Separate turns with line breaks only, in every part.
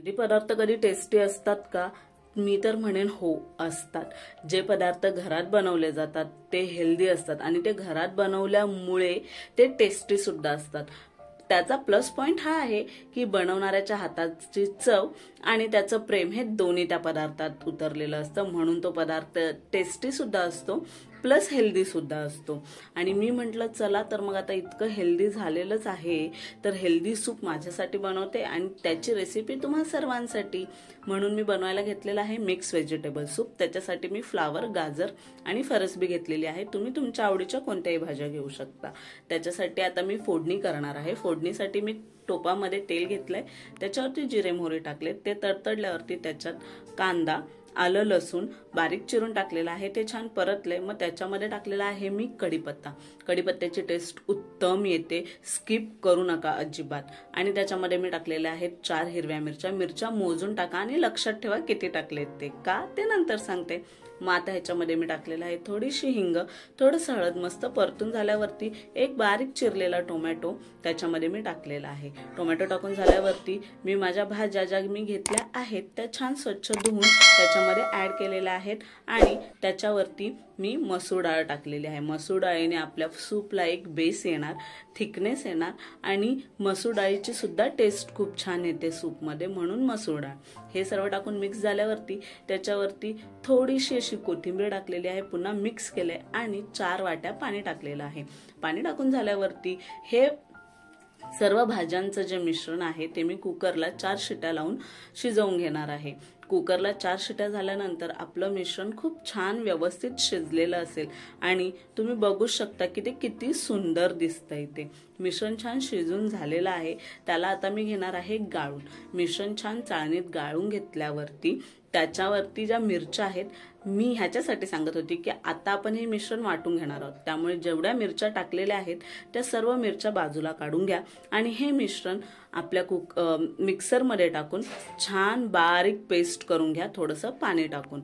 Healthy पदार्थ कधी tasty असतात का? मी तर म्हणेन हो असतात। जे पदार्थ घरात बनवले जातात ते हेल्दी असतात आणि ते घरात बनवल्यामुळे ते टेस्टी सुद्धा असतात। त्याचा प्लस पॉइंट हा आहे की बनवणाऱ्याच्या हाताची चव आणि त्याचं प्रेम हे दोन्ही त्या पदार्थात उतरलेलं असतं, म्हणून तो पदार्थ टेस्टी सुद्धा असतो प्लस हेल्दी सुद्धा असतो। आणि मी म्हटलं चला तर मग आता इतकं हेल्दी झालेलंच आहे तर हेल्दी सूप माझ्यासाठी बनवते आणि त्याची रेसिपी तुम्हा सर्वांसाठी, म्हणून मी बनवायला घेतलेला आहे मिक्स व्हेजिटेबल सूप। त्याच्यासाठी मी फ्लावर, गाजर आणि फरसबी घेतलेली आहे। तुम्ही तुमच्या आवडीच्या कोणत्याही भाज्या घेऊ शकता। त्याच्यासाठी आता मी फोडणी करणार आहे। फोडणीसाठी मी टोपामध्ये तेल घेतलंय, त्याच्यावरती जिरे मोहरी टाकले, ते तडतडल्यावरती त्याच्यात कांदा, आलं, लसूण बारीक चिरून टाकलेला आहे, ते छान परतले। मग त्याच्यामध्ये टाकलेला आहे मी कढीपत्ता। कढीपत्त्याची टेस्ट उत्तम येते, स्किप करू नका अजिबात। आणि त्याच्यामध्ये मी टाकलेले आहेत 4 हिरव्या मिरच्या। मिरच्या मोजून टाका आणि लक्षात ठेवा किती टाकलेत ते, का ते नंतर सांगते। मग आता ह्याच्यामध्ये मी टाकलेला आहे थोडीशी हिंग, थोडंसं हळद। मस्त परतून झाल्यावरती एक बारीक चिरलेला टोमॅटो त्याच्यामध्ये मी टाकलेला आहे। टोमॅटो टाकून झाल्यावरती मी माझ्या भाज्या ज्या मी घेतल्या आहेत त्या छान स्वच्छ धुवून त्याच्यामध्ये ऍड केलेल्या आहेत आणि त्याच्यावरती मी मसूर डाळ टाकलेली आहे। मसूर डाळीने आपल्या सूपला एक बेस येणार, थिकनेस येणार आणि मसूर डाळीची सुद्धा टेस्ट खूप छान येते सूपमध्ये, म्हणून मसूर डाळ। हे सर्व टाकून मिक्स झाल्यावरती त्याच्यावरती थोडीशी अशी कोथिंबीर टाकलेली आहे, पुन्हा मिक्स केले आणि 4 वाट्या पाणी टाकलेलं आहे। पाणी टाकून झाल्यावरती हे सर्व भाज्यांचं जे मिश्रण आहे ते मी कुकरला 4 शिट्या लावून शिजवून घेणार आहे। कुकरला 4 शिट्या झाल्यानंतर आपलं मिश्रण खूप छान व्यवस्थित शिजलेलं असेल आणि तुम्ही बघू शकता की ते किती सुंदर दिसतंय। ते मिश्रण छान शिजून झालेलं आहे। त्याला आता मी घेणार आहे गाळून। मिश्रण छान चाळणीत गाळून घेतल्यावरती त्याच्यावरती ज्या मिरच्या आहेत, मी ह्याच्यासाठी सांगत होती की आता आपण हे मिश्रण वाटून घेणार आहोत, त्यामुळे जेवढ्या मिरच्या टाकलेल्या आहेत त्या सर्व मिरच्या बाजूला काढून घ्या आणि हे मिश्रण आपल्या मिक्सरमध्ये टाकून छान बारीक पेस्ट करून घ्या, थोडंसं पाणी टाकून।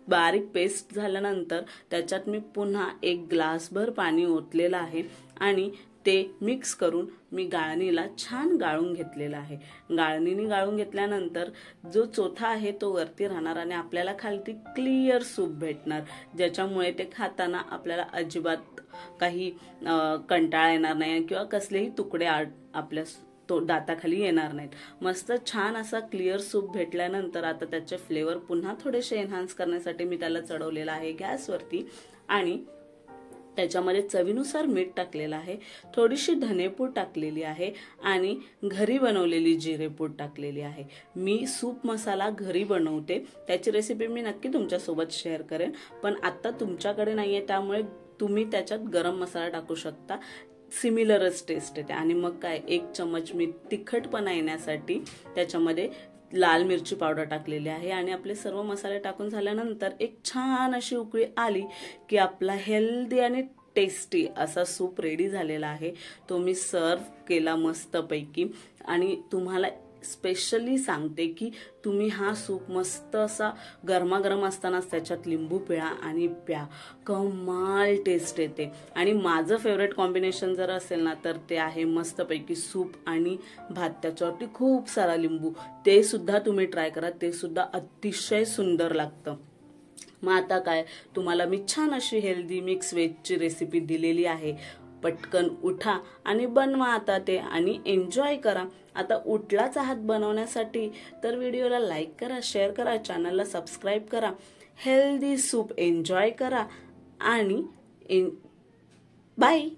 बारीक पेस्ट झाल्यानंतर त्याच्यात मी पुन्हा 1 ग्लासभर पाणी ओतलेलं आहे आणि ते मिक्स करून मी गाळणीला छान गाळून घेतलेला आहे। गाळणीने गाळून घेतल्यानंतर जो चोथा आहे तो वरती राहणार आणि आपल्याला खालती क्लिअर सूप भेटणार, ज्याच्यामुळे ते खाताना आपल्याला अजिबात काही कंटाळा येणार नाही किंवा कसलेही तुकडे आपल्या दाताखाली येणार नाहीत। मस्त छान असा क्लिअर सूप भेटल्यानंतर आता त्याचे फ्लेवर पुन्हा थोडेसे एनहान्स करण्यासाठी मी त्याला चढवलेला आहे गॅसवरती आणि त्याच्यामध्ये चवीनुसार मीठ टाकलेलं आहे, थोडीशी धनेपूड टाकलेली आहे आणि घरी बनवलेली जिरेपूड टाकलेली आहे। मी सूप मसाला घरी बनवते, त्याची रेसिपी मी नक्की तुमच्यासोबत शेअर करेन, पण आता तुमच्याकडे नाहीये त्यामुळे तुम्ही त्याच्यात गरम मसाला टाकू शकता, सिमिलरच टेस्ट येते। आणि मग काय 1 चम्मच मी तिखटपणा येण्यासाठी त्याच्यामध्ये लाल मिरची पावडर टाकलेली आहे आणि आपले सर्व मसाले टाकून झाल्यानंतर एक छान अशी उकळी आली की आपला हेल्दी आणि टेस्टी असा सूप रेडी झालेला आहे। तो मी सर्व केला मस्तपैकी आणि तुम्हाला स्पेशली सांगते की तुम्ही हा सूप मस्त असा गरमागरम असतानाच त्याच्यात लिंबू पिळा आणि प्या, कमाल टेस्ट येते। आणि माझं फेवरेट कॉम्बिनेशन जर असेल ना तर ते आहे मस्तपैकी सूप आणि भात, त्याच्यावरती खूप सारा लिंबू, ते सुद्धा तुम्ही ट्राय करा, ते सुद्धा अतिशय सुंदर लागतं। मग आता काय, तुम्हाला मी छान अशी हेल्दी मिक्स व्हेजची रेसिपी दिलेली आहे, पटकन उठा आणि बनवा आता ते आणि एन्जॉय करा। आता उठलाच आहात बनवण्यासाठी तर व्हिडिओला लाईक करा, शेअर करा, चॅनलला सबस्क्राईब करा, हेल्दी सूप एन्जॉय करा आणि बाय।